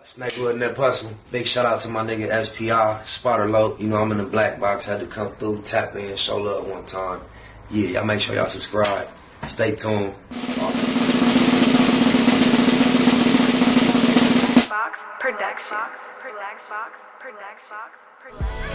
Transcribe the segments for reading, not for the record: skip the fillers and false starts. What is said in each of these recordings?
Snakewood and that hustle. Big shout out to my nigga SPI, Spotter Low. You know I'm in the black box, had to come through, tap in, show love one time. Yeah, y'all make sure y'all subscribe. Stay tuned. Box Production.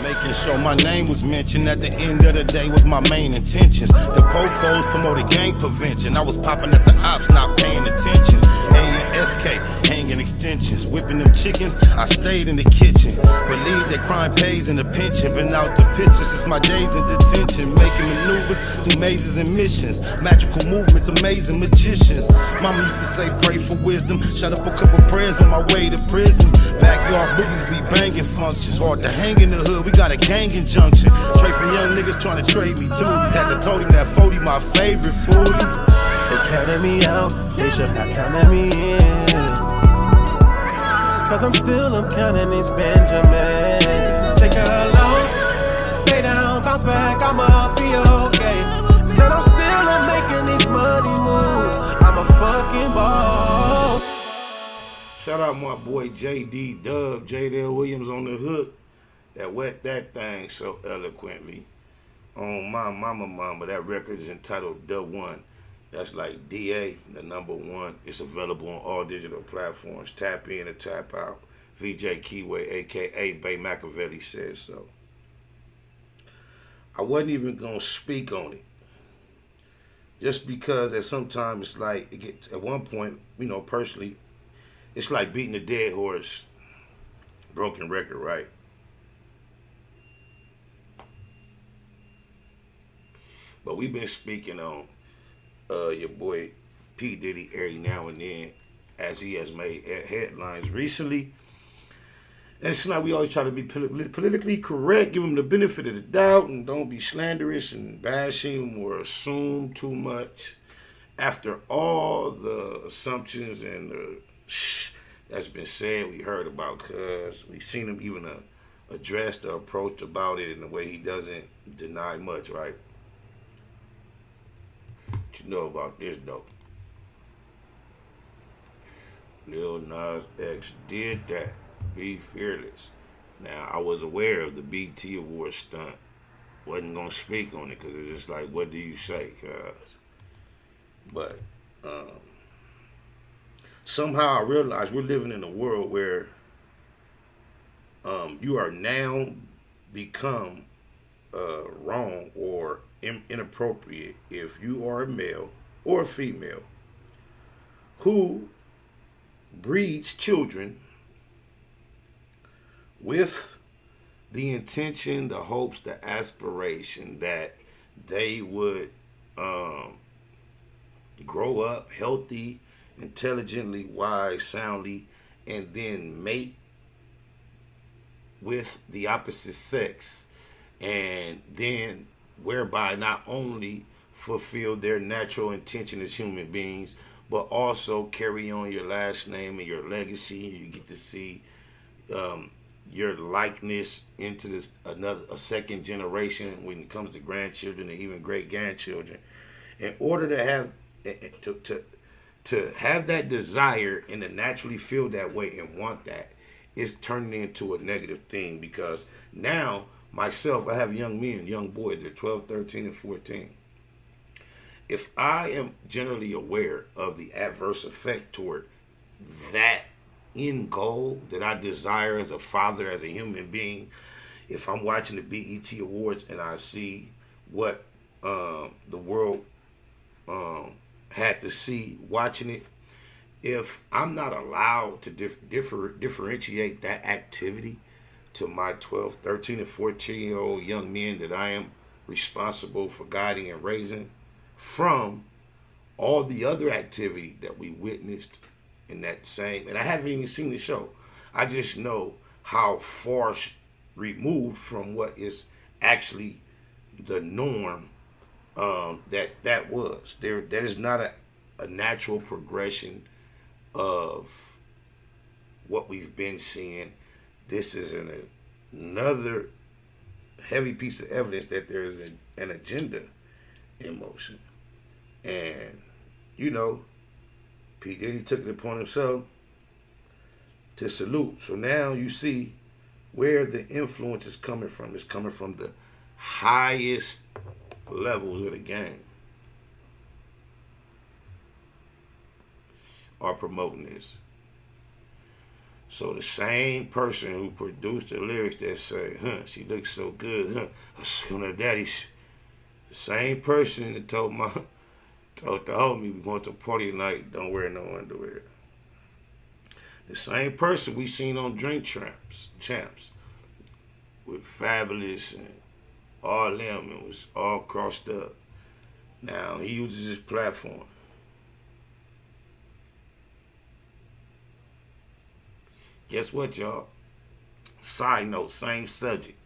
Making sure my name was mentioned at the end of the day was my main intentions. The po-pos promoted gang prevention. I was popping at the ops, not paying attention. A and SK, hanging extensions. Whipping them chickens, I stayed in the kitchen. Believe that crime pays in the pension. Been out the pictures since my days in detention. Making maneuvers through mazes and missions. Magical movements, amazing magicians. Mama used to say pray for wisdom. Shut up a couple prayers on my way to prison. Backyard boogies be banging functions. Hard to hang in the hood, we got a gang injunction. Straight from young niggas trying to trade me toolies. Had to told him that 40 my favorite foolie. They counted me out, they should have counted me in. Cause I'm counting these Benjamins. Take a loss, stay down, bounce back, I'ma be okay. Said I'm still making these money moves, I'm a fucking boss. Shout out my boy JD Dub, J.D.L. Williams on the hook. That wet that thing so eloquently. On my mama, that record is entitled The One. That's like DA, the number one. It's available on all digital platforms. Tap in and tap out. VJ Keyway, aka Bay Machiavelli says so. I wasn't even gonna speak on it. Just because at some time it's like, it gets, at one point, you know, personally, it's like beating a dead horse. Broken record, right? But we've been speaking on your boy P. Diddy every now and then, as he has made headlines recently. And it's like we always try to be politically correct, give him the benefit of the doubt, and don't be slanderous and bash him or assume too much. After all the assumptions and the that's been said, we heard about, cuz we've seen him even address the approach about it in a way he doesn't deny much, right? What you know about this though? Lil Nas X did that. Be fearless. Now I was aware of the BT Award stunt. Wasn't gonna speak on it because it's just like, what do you say, cuz? But somehow I realized we're living in a world where you are now become wrong or inappropriate if you are a male or a female who breeds children with the intention, the hopes, the aspiration that they would grow up healthy, intelligently, wise, soundly, and then mate with the opposite sex, and then whereby not only fulfill their natural intention as human beings, but also carry on your last name and your legacy. You get to see your likeness into a second generation when it comes to grandchildren and even great grandchildren. In order to have to have that desire and to naturally feel that way and want that, is turning into a negative thing, because now myself, I have young men, young boys, they're 12, 13, and 14. If I am generally aware of the adverse effect toward that end goal that I desire as a father, as a human being, if I'm watching the BET Awards and I see what the world had to see watching it, if I'm not allowed to differentiate that activity to my 12, 13, and 14-year-old young men that I am responsible for guiding and raising from all the other activity that we witnessed in that same, and I haven't even seen the show. I just know how far removed from what is actually the norm that was. That is not a natural progression of what we've been seeing. This is another heavy piece of evidence that there is an agenda in motion. And, you know, P. Diddy took it upon himself to salute. So now you see where the influence is coming from. It's coming from the highest levels of the game are promoting this. So the same person who produced the lyrics that say, she looks so good, on her daddy, the same person that told the homie we going to a party tonight, don't wear no underwear. The same person we seen on Drink Champs with Fabulous and all them, it was all crossed up. Now he uses his platform. Guess what, y'all? Side note, same subject.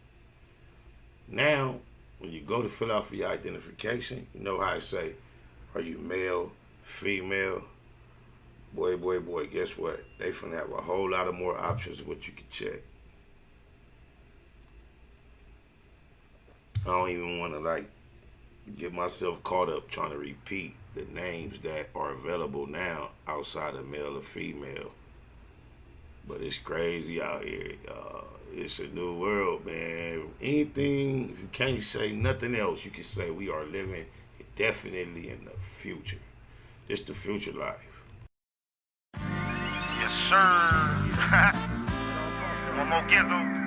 Now, when you go to fill out for your identification, you know how I say, are you male, female, boy, boy, boy? Guess what? They finna have a whole lot of more options of what you can check. I don't even want to get myself caught up trying to repeat the names that are available now outside of male or female. But it's crazy out here, y'all. It's a new world, man. Anything, if you can't say nothing else, you can say we are living definitely in the future. It's the future life. Yes, sir. One more gizzo.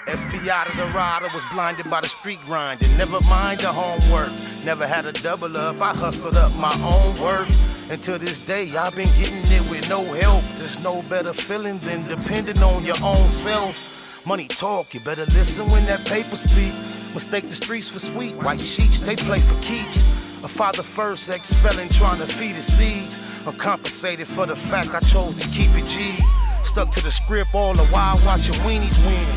SPI to the rider, was blinded by the street grinding. Never mind the homework, never had a double up. I hustled up my own work. And to this day, I've been getting it with no help. There's no better feeling than depending on your own self. Money talk, you better listen when that paper speak. Mistake the streets for sweet, white sheets, they play for keeps. A father first, ex-felon trying to feed his seeds. I'm compensated for the fact I chose to keep it G. Stuck to the script all the while watching weenies win.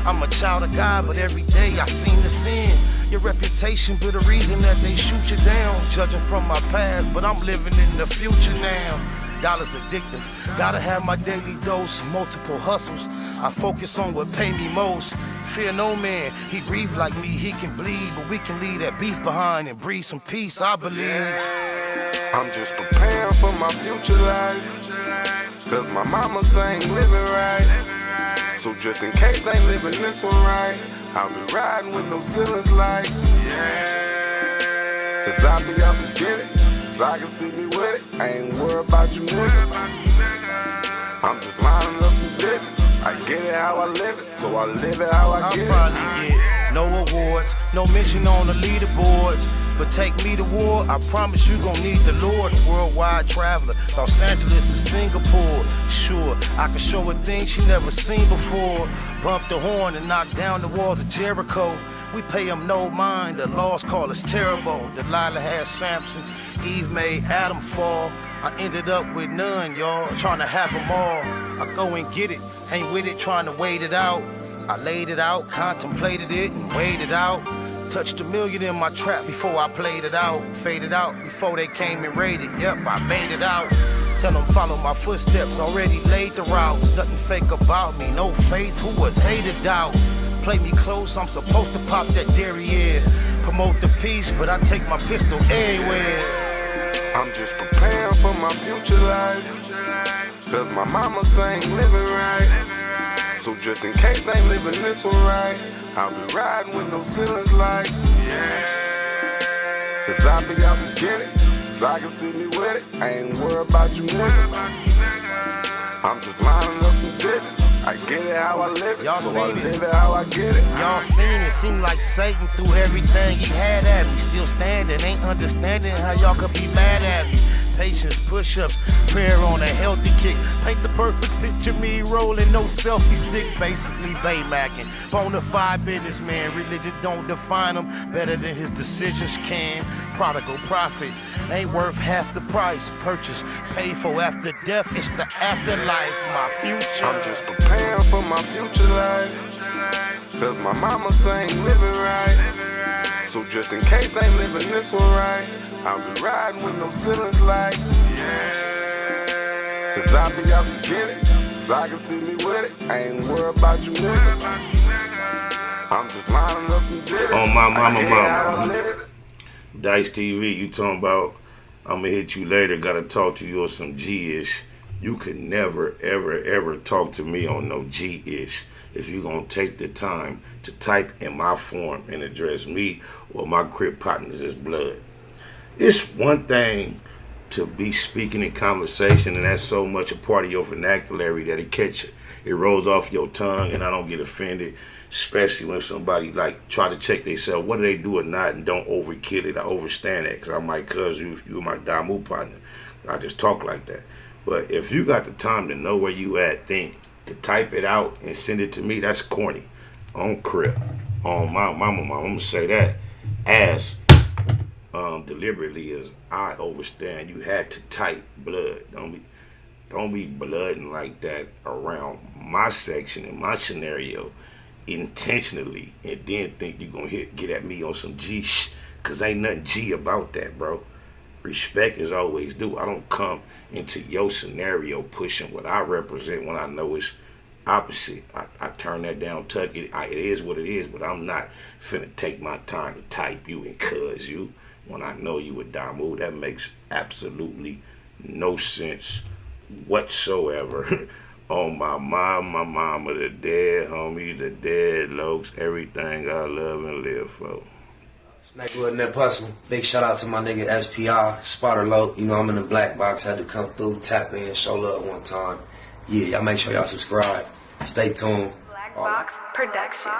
I'm a child of God, but every day I seem to sin. Your reputation be the reason that they shoot you down. Judging from my past, but I'm living in the future now. Dollars addictive, gotta have my daily dose. Multiple hustles, I focus on what pay me most. Fear no man, he grieve like me, he can bleed. But we can leave that beef behind and breathe some peace, I believe. I'm just preparing for my future life, cause my mama ain't living right. So just in case I ain't living this one right, I'll be riding with no ceilings like, cause I be out to get it, so I can see me with it. I ain't worried about you niggas, I'm just lining up the business. I get it how I live it, so I live it how I get it. I'll probably get no awards, no mention on the leaderboards. But take me to war, I promise you gon' need the Lord. Worldwide traveler, Los Angeles to Singapore. Sure, I can show her things she never seen before. Bump the horn and knock down the walls of Jericho. We pay them no mind, the laws call us terrible. Delilah had Samson, Eve made Adam fall. I ended up with none, y'all, trying to have them all. I go and get it, ain't with it, trying to wait it out. I laid it out, contemplated it, and weighed it out. Touched $1 million in my trap before I played it out. Faded out before they came and raided. Yep, I made it out. Tell them follow my footsteps, already laid the route. Nothing fake about me, no faith, who would they to doubt? Play me close, I'm supposed to pop that derriere. Promote the peace, but I take my pistol everywhere. I'm just preparing for my future life, cause my mama ain't living right. So just in case I ain't living this one right, I'll be riding with no ceilings like, cause I be out to get it, so I can see me with it. I ain't worried about you niggas, I'm just lining up the business. I get it how I live it, Y'all so I seen it. live it how I get it. Y'all seen it, seemed like Satan threw everything he had at me. Still standing, ain't understanding how y'all could be mad at me. Patience, push-ups, prayer on a healthy kick. Paint the perfect picture, me rolling, no selfie stick. Basically Baymacking, bonafide businessman. Religion don't define him better than his decisions can. Prodigal prophet, ain't worth half the price. Purchase, paid for after death, it's the afterlife. My future, I'm just preparing for my future life, cause my mama ain't living right. So just in case I ain't living this one right, I'll be riding with no ceilings like, cause I be out to get it, so I can see me with it. I ain't worried about you niggas, I'm just lining up the business. On my mama, I get it how I live it. Dice TV, you talking about, I'm gonna hit you later, gotta talk to you on some G-ish. You can never, ever, ever talk to me on no G-ish if you're going to take the time to type in my form and address me or my crip partners as blood. It's one thing to be speaking in conversation, and that's so much a part of your vernacular that it rolls off your tongue, and I don't get offended, especially when somebody like try to check themselves, whether they do or not, and don't overkill it. I overstand that because I might cuz you're my Damu partner. I just talk like that. But if you got the time to know where you at, think, to type it out and send it to me, that's corny. On crip. On my mama, I'm going to say that as deliberately as I overstand. You had to type blood. Don't be blooding like that around my section in my scenario intentionally and then think you're going to get at me on some G because ain't nothing G about that, bro. Respect is always due. I don't come into your scenario pushing what I represent when I know it's opposite. I turn that down, tuck it. It is what it is, but I'm not finna take my time to type you and cuz you when I know you a Damu. That makes absolutely no sense whatsoever. On my mom, my mama, the dead homies, the dead lokes, everything I love and live for. Snake Wood Nip Hustle. Big shout out to my nigga SPI, Spotter Low. You know, I'm in the black box, had to come through, tap in, show love one time. Yeah, y'all make sure y'all subscribe. Stay tuned. Black Box Production.